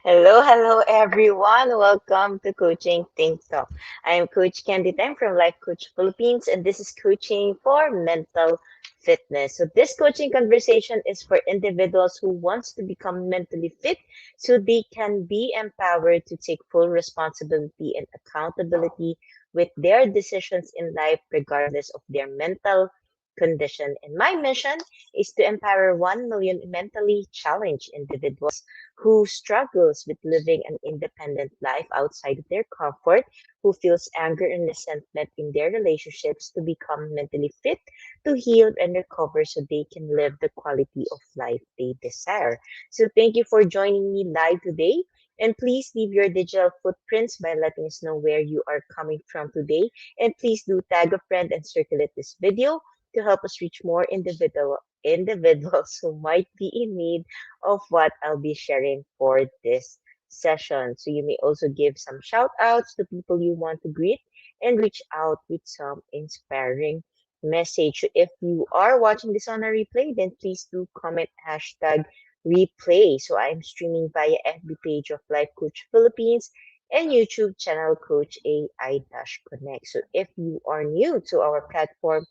Hello, everyone. Welcome to Coaching Think Talk. I am Coach Candee Teng from Life Coach Philippines, and this is coaching for mental fitness. So this coaching conversation is for individuals who wants to become mentally fit so they can be empowered to take full responsibility and accountability with their decisions in life, regardless of their mental condition. And my mission is to empower 1 million mentally challenged individuals who struggles with living an independent life outside of their comfort, who feels anger and resentment in their relationships to become mentally fit, to heal and recover so they can live the quality of life they desire. So thank you for joining me live today. And please leave your digital footprints by letting us know where you are coming from today. And please do tag a friend and circulate this video to help us reach more individuals who might be in need of what I'll be sharing for this session. So you may also give some shout outs to people you want to greet and reach out with some inspiring message. So if you are watching this on a replay, then please do comment hashtag replay. So I'm streaming via FB page of Life Coach Philippines and YouTube channel Coach AI-Connect. So if you are new to our platform,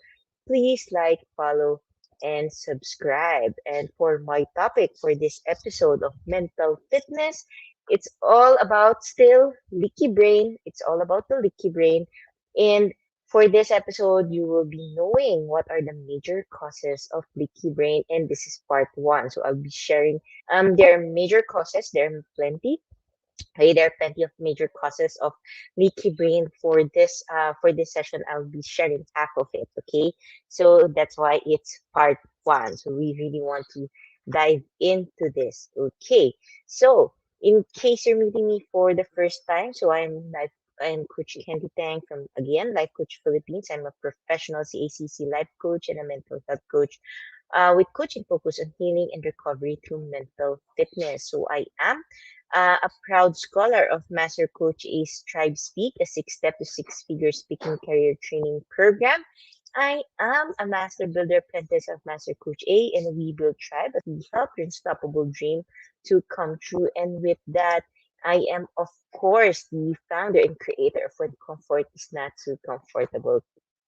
please like, follow, and subscribe. And for my topic for this episode of mental fitness, it's all about still leaky brain. It's all about the leaky brain. And for this episode, you will be knowing what are the major causes of leaky brain. And this is part one. So I'll be sharing there are major causes, there are plenty. Okay, there are plenty of major causes of leaky brain for this session. I'll be sharing half of it. Okay, so that's why it's part one. So we really want to dive into this. Okay, so in case you're meeting me for the first time, I'm Coach Candee Tang from again Life Coach Philippines. I'm a professional CACC life coach and a mental health coach with coaching focus on healing and recovery through mental fitness. So I am a proud scholar of Master Coach A's Tribe Speak, a six-step to six-figure speaking career training program. I am a Master Builder Apprentice of Master Coach A, and we build tribe as we help your unstoppable dream to come true. And with that, I am, of course, the founder and creator of When Comfort is Not Too Comfortable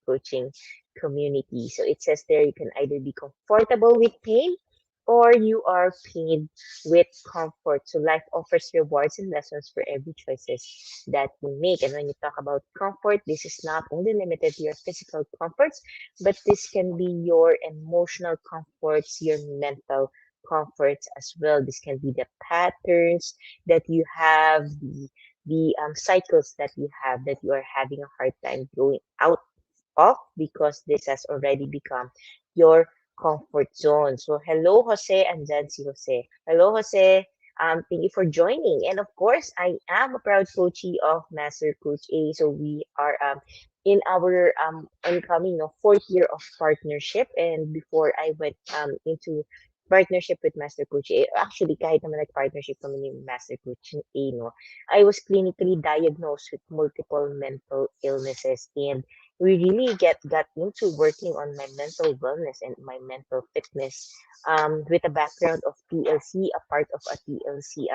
coaching community. So it says there you can either be comfortable with pain or you are paid with comfort. So life offers rewards and lessons for every choices that you make. And when you talk about comfort, this is not only limited to your physical comforts, but this can be your emotional comforts, your mental comforts as well. This can be the patterns that you have, the cycles that you have that you are having a hard time going out off because this has already become your comfort zone. So hello, Jose, and then si Jose. Hello, Jose. Thank you for joining. And of course, I am a proud coachee of Master Coach A. So we are in our oncoming fourth year of partnership. And before I went into partnership with Master Coach A, actually kahit naman nag-partnership kami ni Master Coach A, no, I was clinically diagnosed with multiple mental illnesses and we really got into working on my mental wellness and my mental fitness with a background of TLC, a part of a TLC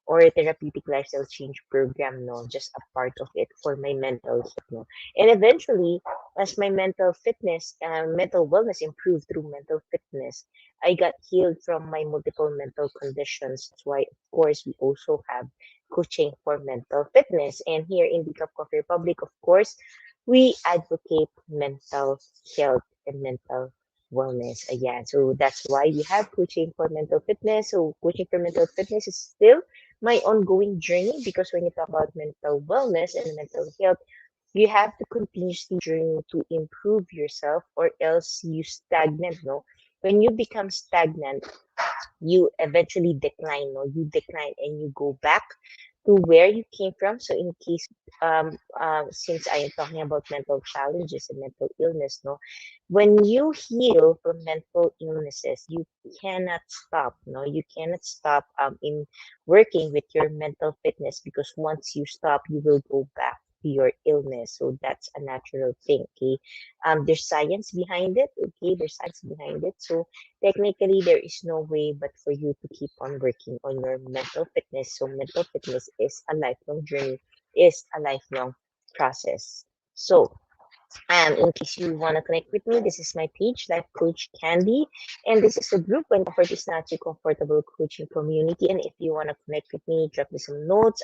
or a therapeutic lifestyle change program, no, just a part of it for my mental health, no. And eventually, as my mental wellness improved through mental fitness, I got healed from my multiple mental conditions. That's why, of course, we also have coaching for mental fitness. And here in the Cup Coffee Republic, of course, we advocate mental health and mental wellness again. So that's why we have coaching for mental fitness. So coaching for mental fitness is still my ongoing journey because when you talk about mental wellness and mental health, you have to continuously journey to improve yourself or else you stagnant, no? When you become stagnant, you eventually decline, no? You decline and you go back to where you came from. So in case, since I am talking about mental challenges and mental illness, no, when you heal from mental illnesses, you cannot stop, no, you cannot stop in working with your mental fitness because once you stop, you will go back. your illness. So that's a natural thing. Okay, there's science behind it. Okay, there's science behind it. So technically, there is no way but for you to keep on working on your mental fitness. So mental fitness is a lifelong journey, is a lifelong process. So in case you want to connect with me, this is my page, Life Coach Candee. And this is a group when comfort is not too comfortable coaching community. And if you want to connect with me, drop me some notes,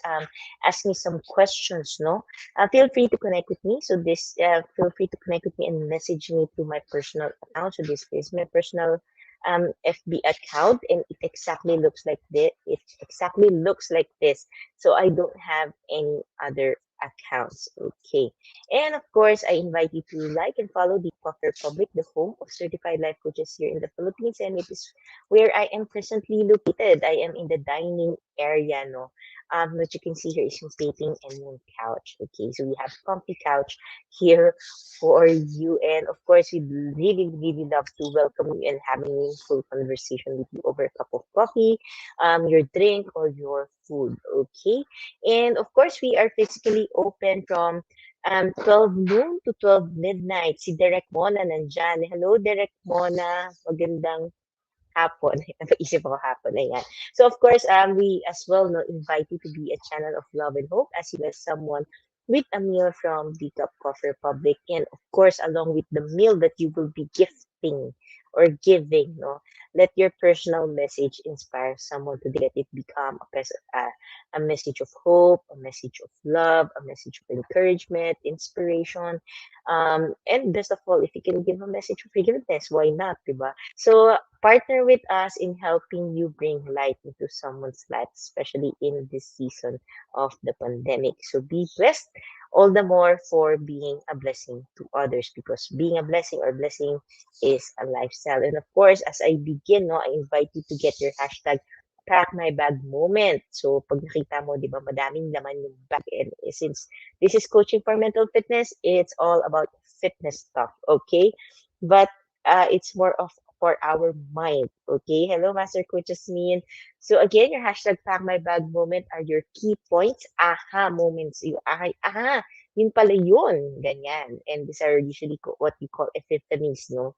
ask me some questions, no? Feel free to connect with me. So feel free to connect with me and message me through my personal account. So this is my personal FB account, and it exactly looks like this. It exactly looks like this. So I don't have any other accounts. Okay. And of course, I invite you to like and follow the Cocker Public, the home of certified life coaches here in the Philippines. And it is where I am presently located. I am in the dining area, no. What you can see here is yung painting and yung couch. Okay, so we have comfy couch here for you. And of course, we really, really love to welcome you and having a meaningful conversation with you over a cup of coffee, your drink, or your food. Okay. And of course, we are physically open from 12 noon to 12 midnight. Si Derek Mona nandyan. Hello, Derek Mona. Magandang hapon. Napaisip ako hapon. Ayan. So, of course, we as well no, invite you to be a channel of love and hope as you as someone with a meal from the Cup Coffee Republic. And, of course, along with the meal that you will be gifting or giving, no, let your personal message inspire someone today. Let it become a message of hope, a message of love, a message of encouragement, inspiration, and best of all, if you can give a message of forgiveness, why not, diba? So partner with us in helping you bring light into someone's life, especially in this season of the pandemic. So be blessed all the more for being a blessing to others, because being a blessing or blessing is a lifestyle. And of course, as I begin, no, I invite you to get your hashtag pack my bag moment. So pag nakita mo, di ba, madaming laman yung bag. And since this is coaching for mental fitness, it's all about fitness stuff, okay? But it's more of for our mind. Okay. Hello, Master Coach Jasmine. So again, your hashtag pack my bag moment are your key points. Aha moments. Yung aha, yun pala yun. Ganyan. And these are usually what we call epiphanies, no?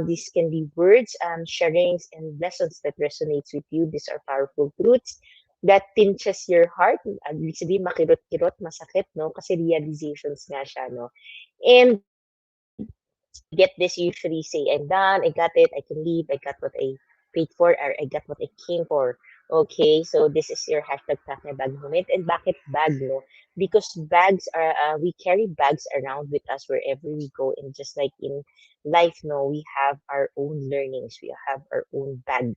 These can be words, sharings, and lessons that resonates with you. These are powerful truths that pinches your heart. Ibig sabihin, makirot-kirot, masakit, no? Kasi realizations nga siya, no? And when you get this, you usually say, I'm done, I got it, I can leave, I got what I paid for, or I got what I came for. Okay, so this is your hashtag pack my bag moment. And bakit bag, no? Because bags are, we carry bags around with us wherever we go. And just like in life, no, we have our own learnings, we have our own bag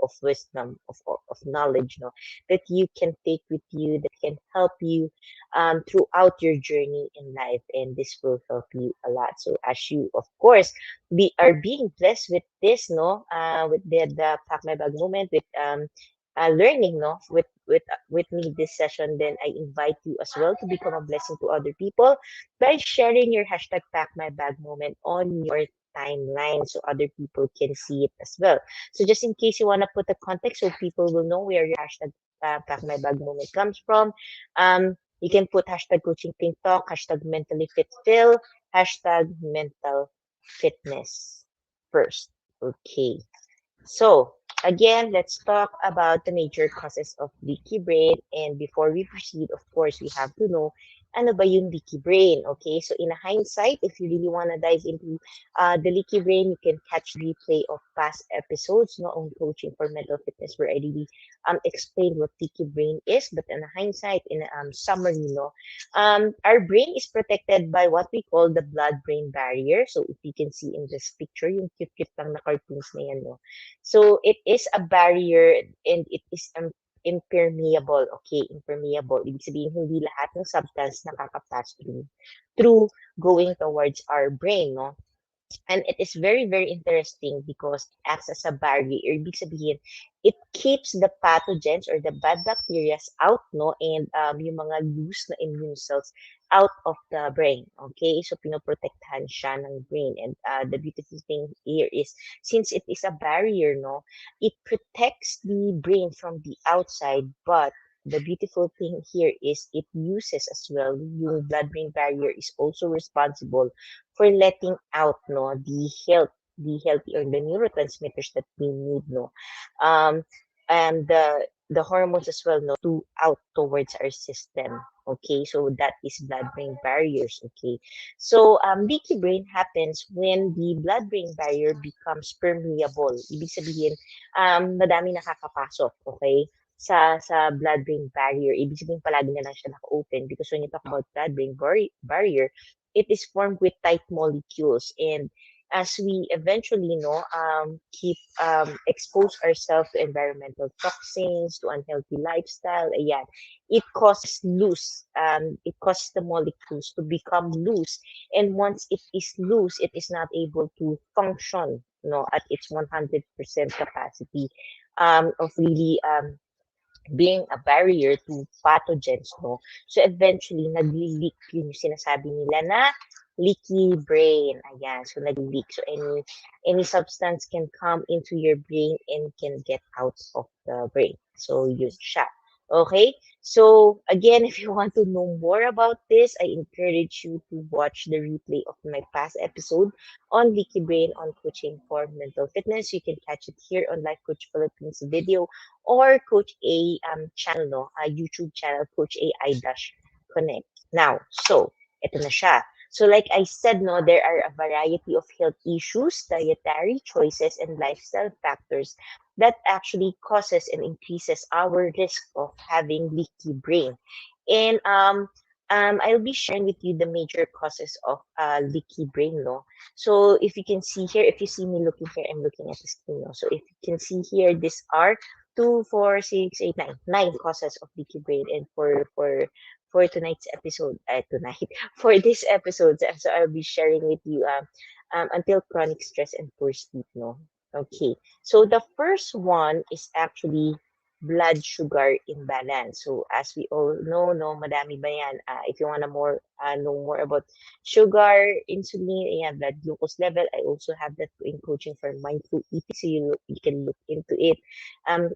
of wisdom, of knowledge, no, that you can take with you, that can help you throughout your journey in life, and this will help you a lot. So as you, of course, are being blessed with this, no, with the pack my bag moment, with learning, no, with me this session, then I invite you as well to become a blessing to other people by sharing your hashtag pack my bag moment on your timeline so other people can see it as well. So just in case you want to put a context so people will know where your hashtag pack my bag moment comes from, you can put hashtag coaching pink talk, hashtag mentally fit Phil, hashtag mental fitness first. Okay. So, again, let's talk about the major causes of leaky brain. And before we proceed, of course, we have to know ano ba yung leaky brain, okay? So, in a hindsight, if you really want to dive into the leaky brain, you can catch replay of past episodes no, on coaching for mental fitness where I really explained what leaky brain is. But in a hindsight, in a summary, no, our brain is protected by what we call the blood-brain barrier. So, if you can see in this picture, yung cute-cute lang na cartoons na yan, no? So it is a barrier and it is impermeable. Okay, impermeable. Ibig sabihin, hindi lahat ng substance nakakapass through going towards our brain, no? And it is very, very interesting because it acts as a barrier. Ibig sabihin, it keeps the pathogens or the bad bacteria out, no? And yung mga loose na immune cells out of the brain. Okay? So, pinoprotektahan siya ng brain. And the beautiful thing here is, since it is a barrier, no? It protects the brain from the outside, but the beautiful thing here is it uses as well, yung blood-brain barrier is also responsible for letting out, no, the healthy or the neurotransmitters that we need, no, um, and the hormones as well, no, to out towards our system. Okay, so that is blood-brain barriers. Okay, so leaky brain happens when the blood-brain barrier becomes permeable. Ibig sabihin, madami nakakapasok. Okay, sa blood-brain barrier. Ibig sabihin palagi na lang siya naka-open because when you talk about blood-brain barrier, it is formed with tight molecules, and as we eventually know keep expose ourselves to environmental toxins, to unhealthy lifestyle, ayan, it causes the molecules to become loose, and once it is loose, it is not able to function, at its 100% capacity of really being a barrier to pathogens, no? So eventually, nagli-leak yun yung sinasabi nila na leaky brain. Ayan, so nagli-leak. So any substance can come into your brain and can get out of the brain. So yun siya. Okay? So again, if you want to know more about this, I encourage you to watch the replay of my past episode on leaky brain on coaching for mental fitness. You can catch it here on Life Coach Philippines video or Coach A channel, no? YouTube channel, Coach A I Connect. Now, so, ito na siya. So like I said, no, there are a variety of health issues, dietary choices, and lifestyle factors that actually causes and increases our risk of having leaky brain. And I'll be sharing with you the major causes of leaky brain, no? So if you can see here, if you see me looking here, I'm looking at the screen, no? So if you can see here, these are 2, 4, 6, 8, 9, 9 causes of leaky brain. And for tonight's episode, tonight, for this episode, so I'll be sharing with you until chronic stress and poor sleep, no? Okay, so the first one is actually blood sugar imbalance. So as we all know, no, madami ba yan? If you want to know more about sugar, insulin, and blood glucose level, I also have that in coaching for mindful eating, so you can look into it.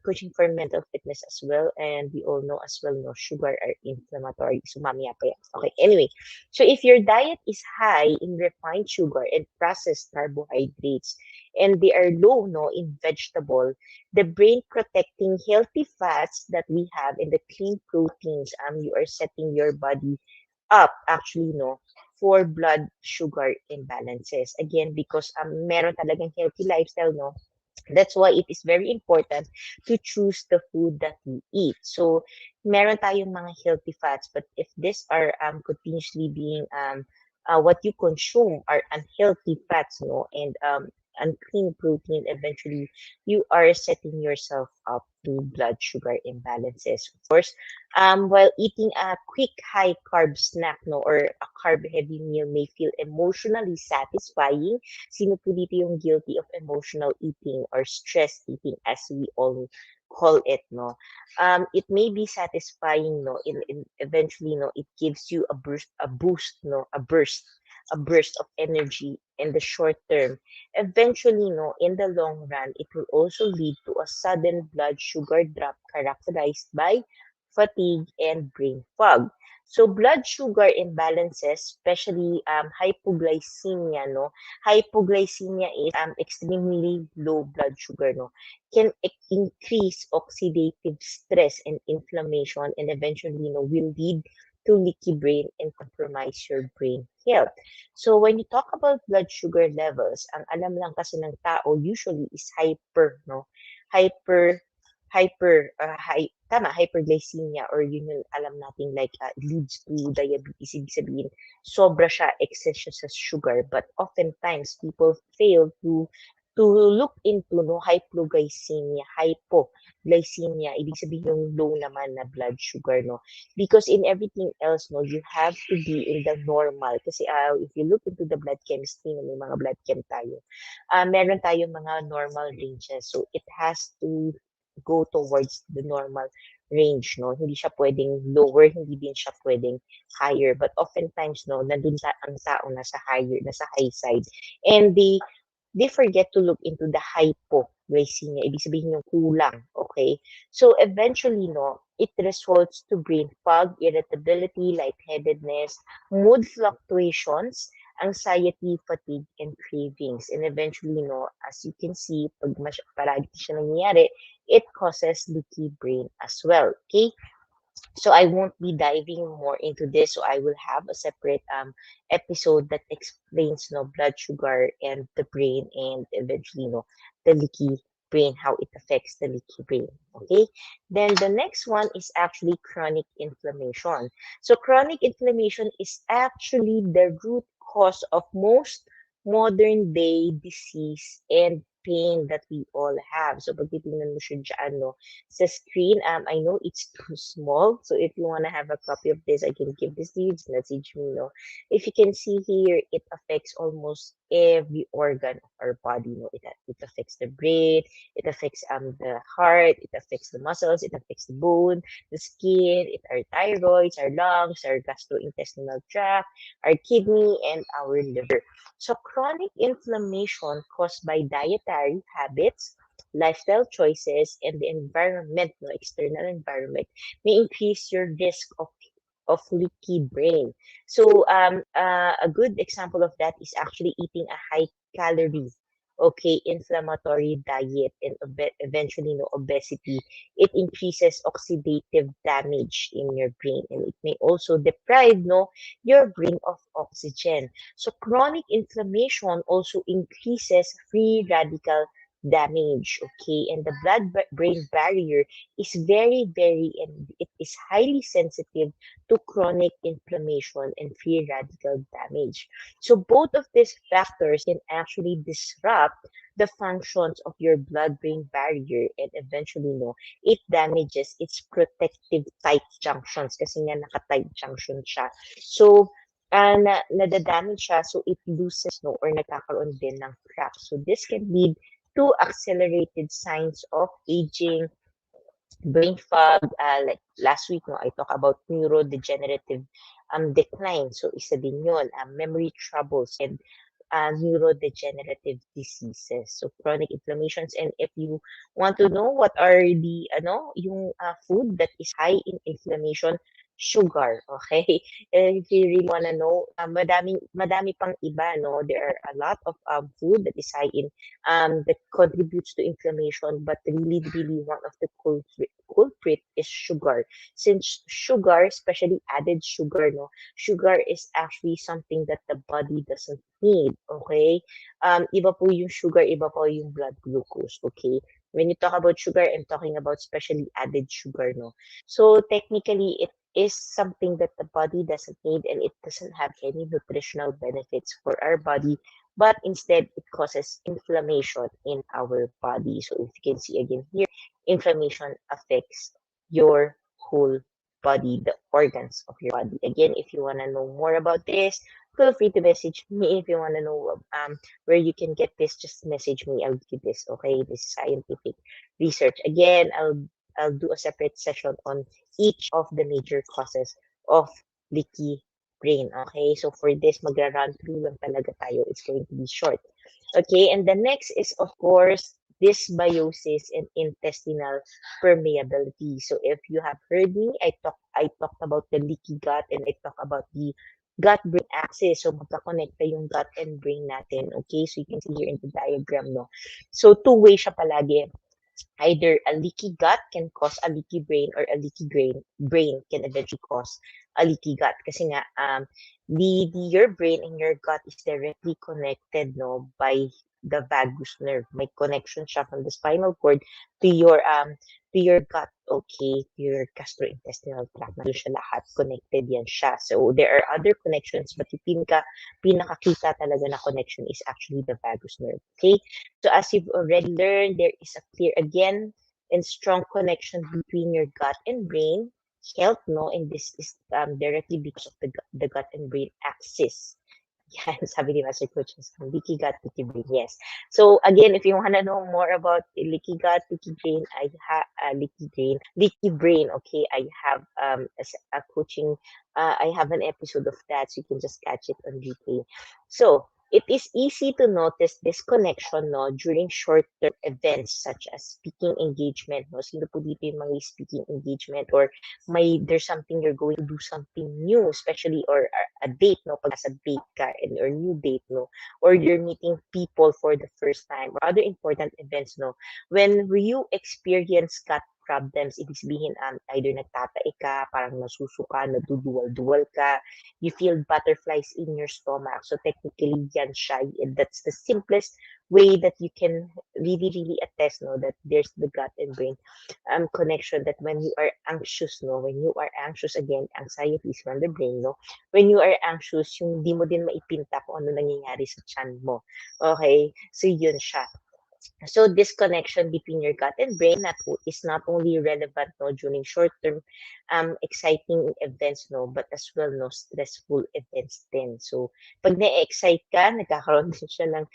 Coaching for mental fitness as well, and we all know as well, no, sugar are inflammatory. So mamaya pa yan. Okay, anyway, so if your diet is high in refined sugar and processed carbohydrates, and they are low, no, in vegetable, the brain protecting healthy fats that we have in the clean proteins, you are setting your body up actually, no, for blood sugar imbalances. Again, because meron talagang healthy lifestyle, no, that's why it is very important to choose the food that we eat. So, meron tayong mga healthy fats, but if these are continuously being what you consume are unhealthy fats, no, and unclean protein, eventually you are setting yourself up to blood sugar imbalances. Of course, while eating a quick high carb snack, no, or a carb heavy meal may feel emotionally satisfying. Sino po dito yung guilty of emotional eating or stress eating as we all call it, no? It may be satisfying, no? In eventually, no, it gives you a boost, no, a burst of energy in the short term. Eventually, no, in the long run, it will also lead to a sudden blood sugar drop characterized by fatigue and brain fog. So blood sugar imbalances, especially hypoglycemia, no? Hypoglycemia is extremely low blood sugar, no? Can increase oxidative stress and inflammation, and eventually, no, will lead to leaky brain and compromise your brain health. So when you talk about blood sugar levels, ang alam lang kasi ng tao usually is hyper, no? Hyper hyperglycemia, or yun yung alam natin like leads to diabetes. Ibig sabihin, sobra siya, excess siya sa sugar. But oftentimes, people fail to look into, no, hypoglycemia. Ibig sabihin yung low naman na blood sugar, no? Because in everything else, no, you have to be in the normal. Kasi if you look into the blood chemistry, no, may mga blood chem tayo, meron tayong mga normal ranges. So it has to go towards the normal range, no? Hindi siya pwedeng lower, hindi din siya pwedeng higher. But oftentimes, no, nandun ang tao nasa high side. And they forget to look into the hypoglycemia. Ibig sabihin yung kulang. Okay, so eventually, no, it results to brain fog, irritability, lightheadedness, mood fluctuations, anxiety, fatigue, and cravings. And eventually, no, as you can see, pag palagi siya nangyayari, it causes leaky brain as well. Okay, so I won't be diving more into this. So I will have a separate episode that explains blood sugar and the brain, and eventually the leaky brain, how it affects the leaky brain. Okay. Then the next one is actually chronic inflammation. So chronic inflammation is actually the root cause of most modern day disease and pain that we all have. So pag titingnan mo siya dyan, sa screen. I know it's too small, so if you want to have a copy of this, I can give this to you. Just message me. If you can see here, it affects almost every organ of our body. It affects the brain, it affects the heart, it affects the muscles, it affects the bone, the skin, our thyroids, our lungs, our gastrointestinal tract, our kidney, and our liver. So chronic inflammation caused by dietary habits, lifestyle choices, and the environment, external environment, may increase your risk of leaky brain. So a good example of that is actually eating a high calorie, okay, inflammatory diet, and eventually obesity. It increases oxidative damage in your brain, and it may also deprive your brain of oxygen. So chronic inflammation also increases free radical damage, okay, and the blood-brain barrier is very, and it is highly sensitive to chronic inflammation and free radical damage. So both of these factors can actually disrupt the functions of your blood-brain barrier, and eventually, it damages its protective tight junctions kasi nga naka-tight junction siya. So, nadadamage siya, so it loses, or nagkakaroon din ng crack. So this can lead to accelerated signs of aging, brain fog. Like last week, I talked about neurodegenerative decline. So isa din yun, memory troubles, and neurodegenerative diseases. So chronic inflammations. And if you want to know what are the yung food that is high in inflammation, sugar, okay? And if you really want to know, madami pang iba, there are a lot of food that is high in that contributes to inflammation, but really one of the culprit is sugar. Since sugar, especially added sugar, sugar is actually something that the body doesn't need, okay? Iba po yung sugar, iba po yung blood glucose, okay? When you talk about sugar, I'm talking about specially added sugar, So technically, it is something that the body doesn't need, and it doesn't have any nutritional benefits for our body, but instead it causes inflammation in our body. So if you can see again here, inflammation affects your whole body, the organs of your body. Again, if you want to know more about this, feel free to message me. If you want to know where you can get this, just message me. I'll give this, okay? This is scientific research. Again, I'll do a separate session on each of the major causes of leaky brain. Okay, so for this, magra-run through lang talaga tayo. It's going to be short. Okay, and the next is, of course, dysbiosis and intestinal permeability. So if you have heard me, I talked about the leaky gut, and I talked about the gut-brain axis. So magkakonekta yung gut and brain natin. Okay, so you can see here in the diagram, So two-way siya palagi. Either a leaky gut can cause a leaky brain, or a leaky brain can eventually cause a leaky gut. Kasi nga, your brain and your gut is directly connected, by the vagus nerve. May connection siya from the spinal cord to your gut, okay, to your gastrointestinal tract. Nandun siya lahat, connected yan siya. So there are other connections, but yung pinakakita talaga na connection is actually the vagus nerve, okay? So as you've already learned, there is a clear, again, and strong connection between your gut and brain health, and this is directly because of the gut and brain axis. Yan, sabi ni Master Coach, leaky gut, leaky brain. Yes. So again, if you want to know more about leaky gut, leaky brain, I have leaky brain. Okay, I have a coaching. I have an episode of that, so you can just catch it on replay. So It is easy to notice this connection no, during short-term events such as speaking engagement. No? Sino po dito yung mga speaking engagement or there's something you're going to do something new, especially or a date, no? Pag nasa date ka and or new date, no? Or you're meeting people for the first time or other important events, no? When you experience gut problems, ibig sabihin either nagtatae ka, parang nasusuka, naduduwal-duwal ka, you feel butterflies in your stomach. So technically, yan siya. And that's the simplest way that you can really, really attest, no, that there's the gut and brain connection that when you are anxious, no, when you are anxious, again, anxiety is from the brain, no, when you are anxious, yung di mo din maipinta kung ano nangyayari sa chan mo. Okay? So yun siya. So this connection between your gut and brain is not only relevant no during short-term exciting events no but as well no stressful events din. So pag na-excite ka, nagkakaroon din siya ng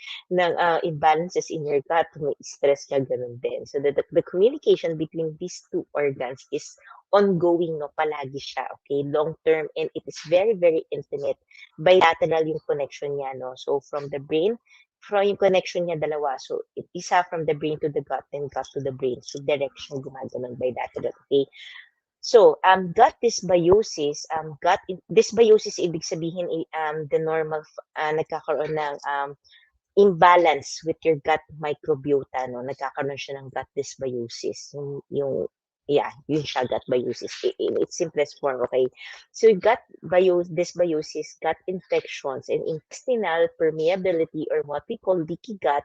imbalances in your gut, may stress ka ganun din. So the communication between these two organs is ongoing no palagi siya, okay, long term, and it is very very intimate, bilateral yung connection niya no. So from the brain from yung connection niya dalawa. So, isa from the brain to the gut, then gut to the brain. So, direction gumagano'n by that. Okay? So, gut dysbiosis, dysbiosis, ibig sabihin, the normal, nagkakaroon ng imbalance with your gut microbiota, no? Nagkakaroon siya ng gut dysbiosis. Yun siya, gut biosis. In its simplest form, okay? So, dysbiosis, gut infections, and intestinal permeability, or what we call leaky gut,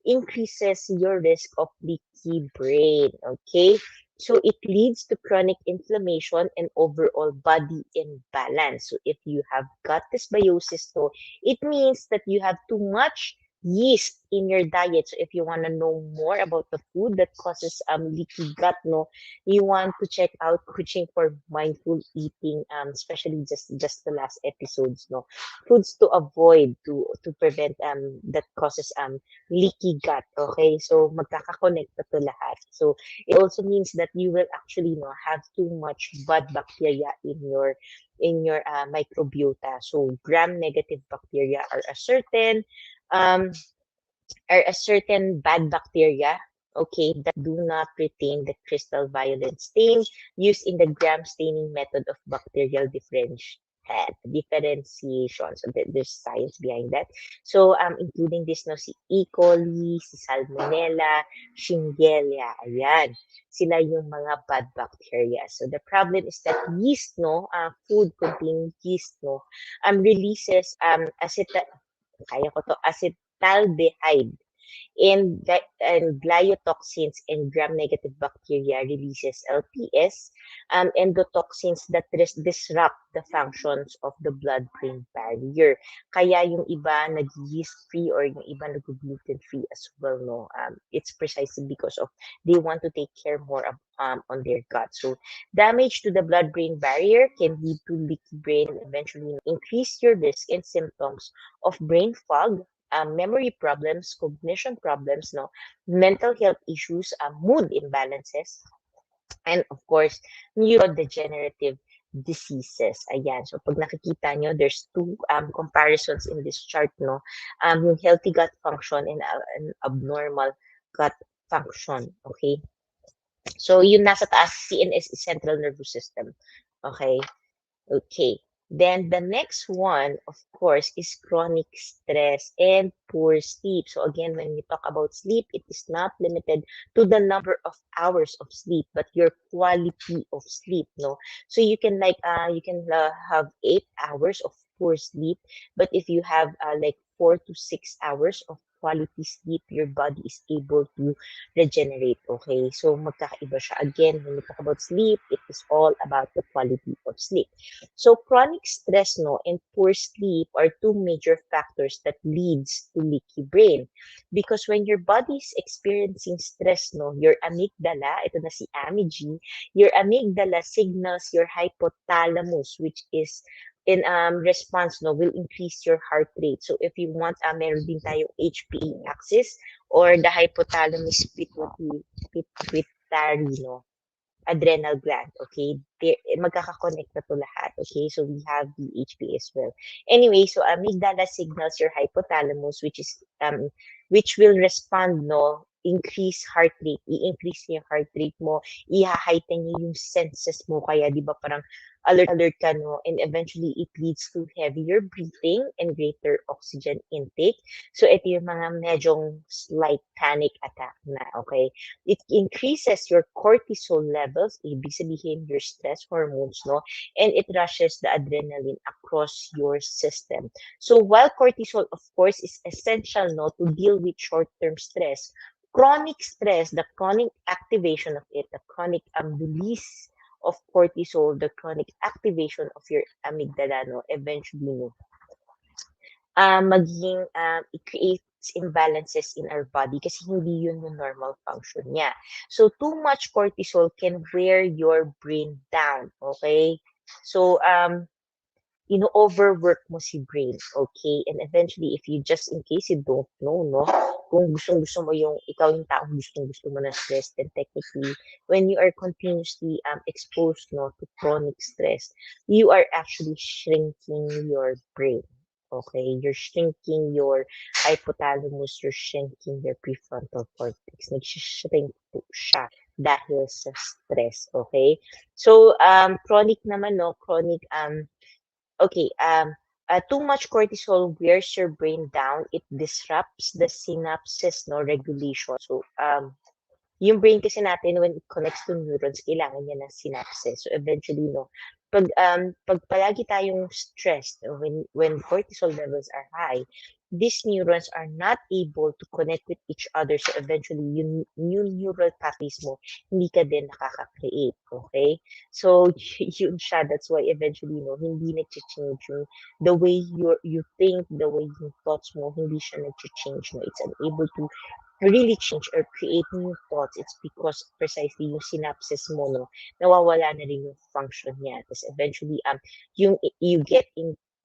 increases your risk of leaky brain, okay? So, it leads to chronic inflammation and overall body imbalance. So, if you have gut dysbiosis, so it means that you have too much yeast in your diet. So if you want to know more about the food that causes leaky gut, no, you want to check out Coaching for Mindful Eating, especially just the last episodes, no, foods to avoid to prevent that causes leaky gut. Okay, so magkaka-connect na to lahat. So it also means that you will actually no have too much bad bacteria in your microbiota. So gram-negative bacteria um, are a certain bad bacteria, okay, that do not retain the crystal violet stain used in the gram staining method of bacterial differentiation. So there's science behind that. So including this no si E. coli, si Salmonella, Shingella, ayan. Sila yung mga bad bacteria. So the problem is that yeast no, food containing yeast no, releases kaya ko to, acetaldehyde and gliotoxins and gram-negative bacteria releases LPS, endotoxins that disrupt the functions of the blood-brain barrier. Kaya yung iba nag-yeast-free or yung iba nag-gluten-free as well, no? It's precisely because of they want to take care more of, on their gut. So damage to the blood-brain barrier can lead to leaky brain and eventually increase your risk and symptoms of brain fog, memory problems, cognition problems, no, mental health issues, mood imbalances, and of course, neurodegenerative diseases. Ayan. So, pag nakikita nyo, there's two comparisons in this chart, no? Yung healthy gut function and an abnormal gut function. Okay? So, yung nasa taas, CNS is central nervous system. Okay? Okay. Then the next one, of course, is chronic stress and poor sleep. So again, when we talk about sleep, it is not limited to the number of hours of sleep, but your quality of sleep. No, so you can have 8 hours of poor sleep, but if you have like 4 to 6 hours of quality sleep, your body is able to regenerate. Okay, so magkakaiba siya. Again, when we talk about sleep, it is all about the quality of sleep. So chronic stress no and poor sleep are two major factors that leads to leaky brain. Because when your body is experiencing stress no, your amygdala, ito na si Ami G, your amygdala signals your hypothalamus which is in response no will increase your heart rate. So if you want meron din tayong HPA axis or the hypothalamus pituitary no. adrenal gland. Okay, magkakakonect na to lahat. Okay, so we have the HP as well. Anyway, so amygdala signals your hypothalamus, which will respond, no, increase heart rate, i-increase yung heart rate mo, i-heighten niya yung senses mo, kaya di ba parang alert ka, no, and eventually it leads to heavier breathing and greater oxygen intake. So ito yung mga medyong slight panic attack na, okay? It increases your cortisol levels, ibig sabihin your stress hormones, no, and it rushes the adrenaline across your system. So while cortisol, of course, is essential, no, to deal with short-term stress, chronic stress, the chronic activation of it, the chronic release of cortisol, the chronic activation of your amygdala, no, eventually, no, it creates imbalances in our body kasi hindi yun yung normal function niya. So, too much cortisol can wear your brain down, okay? So, overwork mo si brain, okay? And eventually, if you just in case you don't know, no, kung gustong-gusto mo yung, ikaw yung taong gustong-gusto mo na stress, then technically, when you are continuously exposed, no, to chronic stress, you are actually shrinking your brain, okay? You're shrinking your hypothalamus, you're shrinking your prefrontal cortex. Nag-shrink po siya dahil sa stress, okay? So, chronic naman, no, chronic, okay, too much cortisol wears your brain down. It disrupts the synapses, no, regulation. So, yung brain kasi natin, when it connects to neurons, kailangan niya ng synapses. So, eventually, no, pag palagi tayong stressed, when cortisol levels are high, these neurons are not able to connect with each other. So, eventually, yung new neural pathways mo, hindi ka din nakaka-create. Okay? So, yun siya. That's why eventually, no, hindi nag-change yung the way you think, the way yung thoughts mo, hindi siya nag-change. No? It's unable to really change or create new thoughts. It's because precisely yung synapses mo, no, nawawala na rin yung function niya. Tapos eventually, you get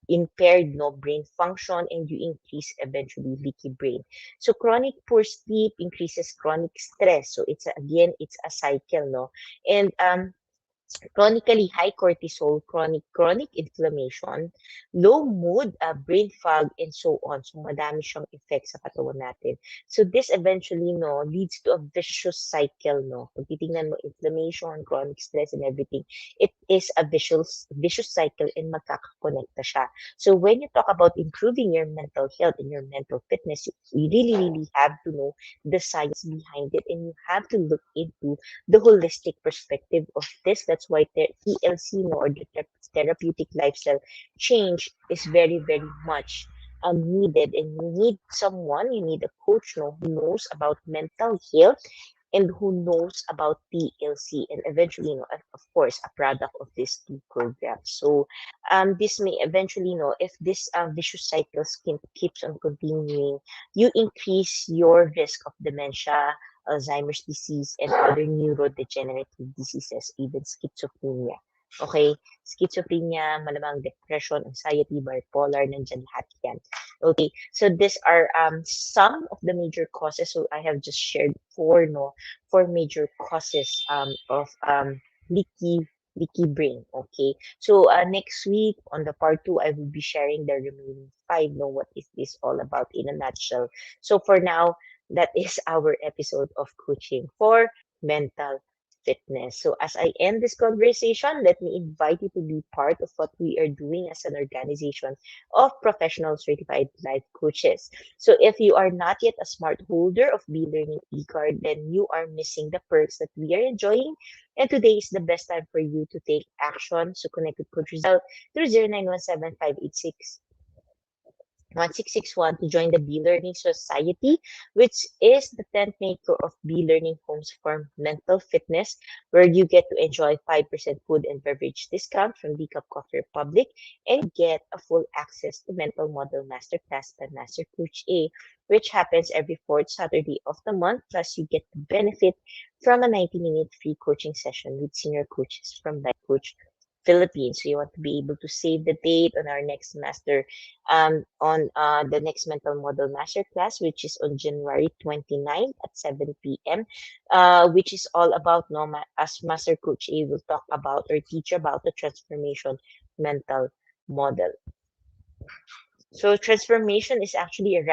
impaired, no, brain function, and you increase eventually leaky brain. So chronic poor sleep increases chronic stress. So it's a cycle, no, and chronically high cortisol, chronic inflammation, low mood, brain fog, and so on. So madami siyang effects sa katawan natin. So this eventually, no, leads to a vicious cycle, no. Kung titingnan mo, inflammation, chronic stress, and everything, it is a vicious cycle and magkakakonekta siya. So when you talk about improving your mental health and your mental fitness, you really, really have to know the science behind it, and you have to look into the holistic perspective of this. That's why the TLC, no, or the therapeutic lifestyle change is very, very much needed. And you need a coach, no, who knows about mental health and who knows about TLC, and eventually, of course, a product of these two programs. So, this may eventually, if this vicious cycles keeps on continuing, you increase your risk of dementia, Alzheimer's disease, and other neurodegenerative diseases, even schizophrenia. Okay? Schizophrenia, malamang depression, anxiety, bipolar, nandyan lahat yan. Okay? So these are some of the major causes. So I have just shared four major causes of leaky brain. Okay? So next week on the part 2, I will be sharing the remaining 5. What is this all about in a nutshell? So for now, that is our episode of coaching for mental fitness. So as I end this conversation, let me invite you to be part of what we are doing as an organization of professional certified life coaches. So if you are not yet a smart holder of B-Learning e-card, then you are missing the perks that we are enjoying. And today is the best time for you to take action. So connect with Coach Rizal through 0917-586 1661 to join the B-Learning Society, which is the tent maker of B-Learning Homes for Mental Fitness, where you get to enjoy 5% food and beverage discount from the Cup Coffee Republic and get a full access to Mental Model Masterclass by Master Coach A, which happens every fourth Saturday of the month. Plus, you get to benefit from a 90-minute free coaching session with senior coaches from Life Coach Philippines. We want to be able to save the date on our next master, on the next mental model master class, which is on January 29th at 7 p.m., which is all about, no, as Master Coach A will talk about or teach about the transformation mental model. So transformation is actually a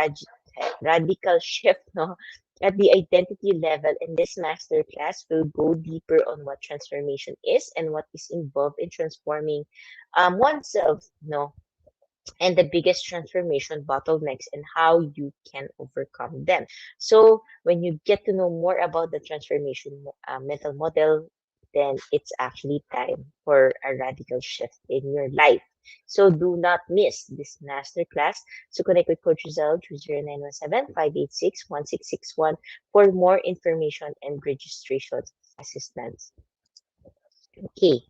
radical shift, no, at the identity level. And this master class will go deeper on what transformation is and what is involved in transforming oneself, no, and the biggest transformation bottlenecks and how you can overcome them. So when you get to know more about the transformation mental model, then it's actually time for a radical shift in your life. So do not miss this masterclass. So connect with Coach Rizal through 0917-586-1661 for more information and registration assistance. Okay.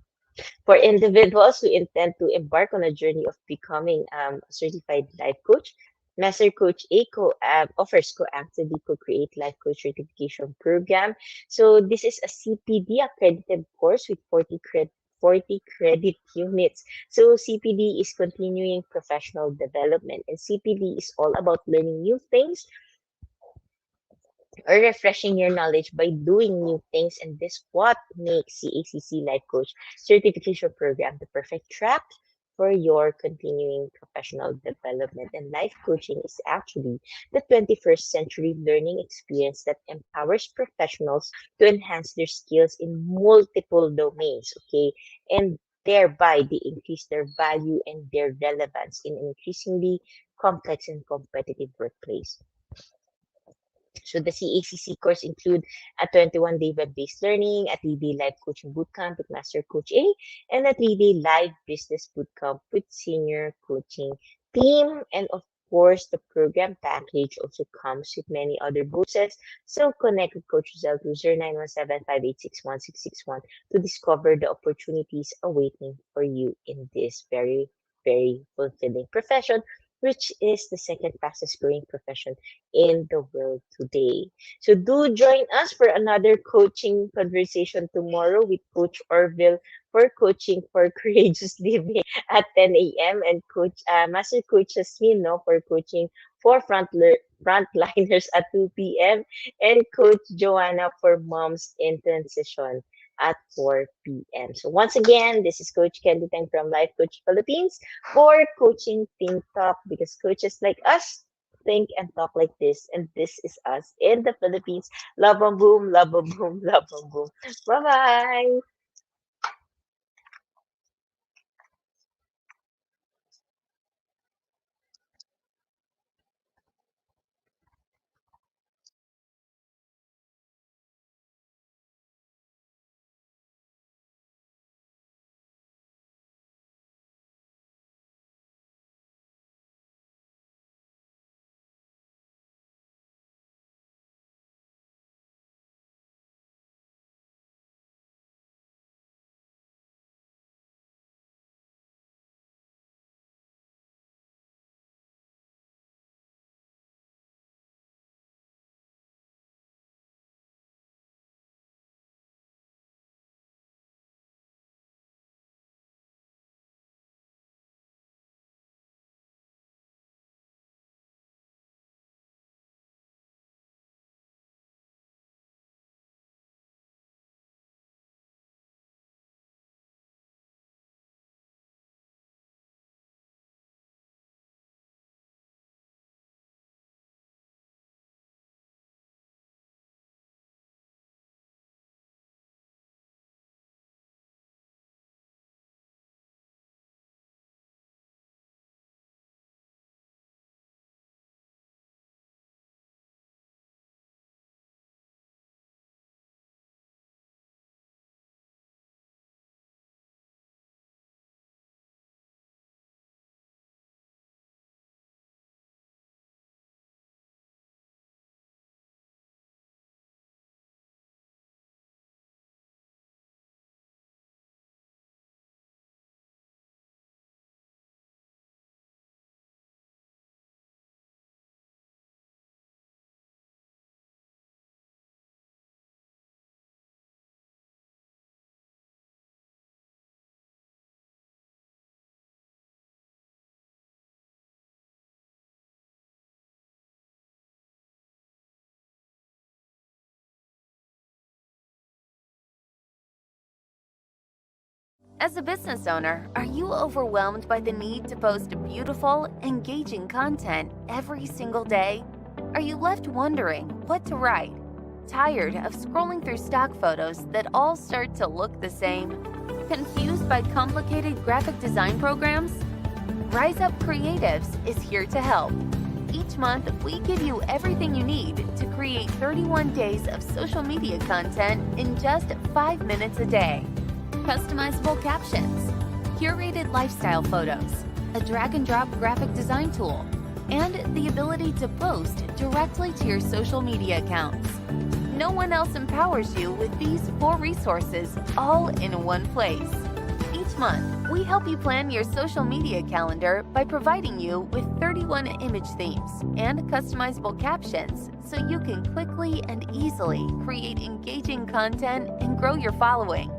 For individuals who intend to embark on a journey of becoming a certified life coach, Master Coach A offers co-actively co-create life coach certification program. So this is a CPD accredited course with 40 credit units. So CPD is continuing professional development, and CPD is all about learning new things or refreshing your knowledge by doing new things. And this what makes CACC Life Coach Certification Program the perfect track for your continuing professional development. And life coaching is actually the 21st century learning experience that empowers professionals to enhance their skills in multiple domains, okay? And thereby they increase their value and their relevance in an increasingly complex and competitive workplace. So the CACC course include a 21-day web-based learning, a 3-day live coaching bootcamp with Master Coach A, and a 3-day live business bootcamp with Senior Coaching Team. And of course, the program package also comes with many other bonuses. So connect with Coach Rizal to 0917-586-1661 to discover the opportunities awaiting for you in this very, very fulfilling profession, which is the second fastest growing profession in the world today. So do join us for another coaching conversation tomorrow with Coach Orville for coaching for courageous living at 10 a.m. and Master Coach Jasmine, no, for coaching for frontliners at 2 p.m. and Coach Joanna for moms in transition at 4 p.m. So once again, this is Coach Candee Teng from Life Coach Philippines for Coaching Think Talk, because coaches like us think and talk like this. And this is us in the Philippines. Love and boom, love and boom, love and boom. Bye bye. As a business owner, are you overwhelmed by the need to post beautiful, engaging content every single day? Are you left wondering what to write? Tired of scrolling through stock photos that all start to look the same? Confused by complicated graphic design programs? Rise Up Creatives is here to help. Each month, we give you everything you need to create 31 days of social media content in just 5 minutes a day. Customizable captions, curated lifestyle photos, a drag-and-drop graphic design tool, and the ability to post directly to your social media accounts. No one else empowers you with these 4 resources all in one place. Each month, we help you plan your social media calendar by providing you with 31 image themes and customizable captions so you can quickly and easily create engaging content and grow your following.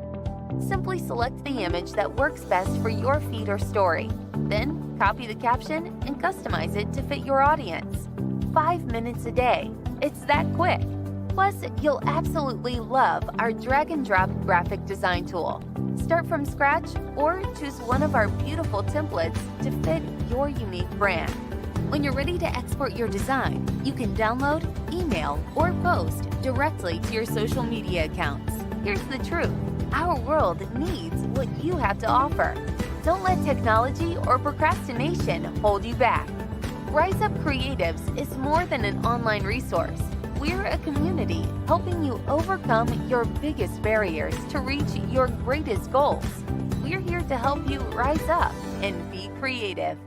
Simply select the image that works best for your feed or story. Then, copy the caption and customize it to fit your audience. 5 minutes a day. It's that quick. Plus, you'll absolutely love our drag-and-drop graphic design tool. Start from scratch or choose one of our beautiful templates to fit your unique brand. When you're ready to export your design, you can download, email, or post directly to your social media accounts. Here's the truth. Our world needs what you have to offer. Don't let technology or procrastination hold you back. Rise Up Creatives is more than an online resource. We're a community helping you overcome your biggest barriers to reach your greatest goals. We're here to help you rise up and be creative.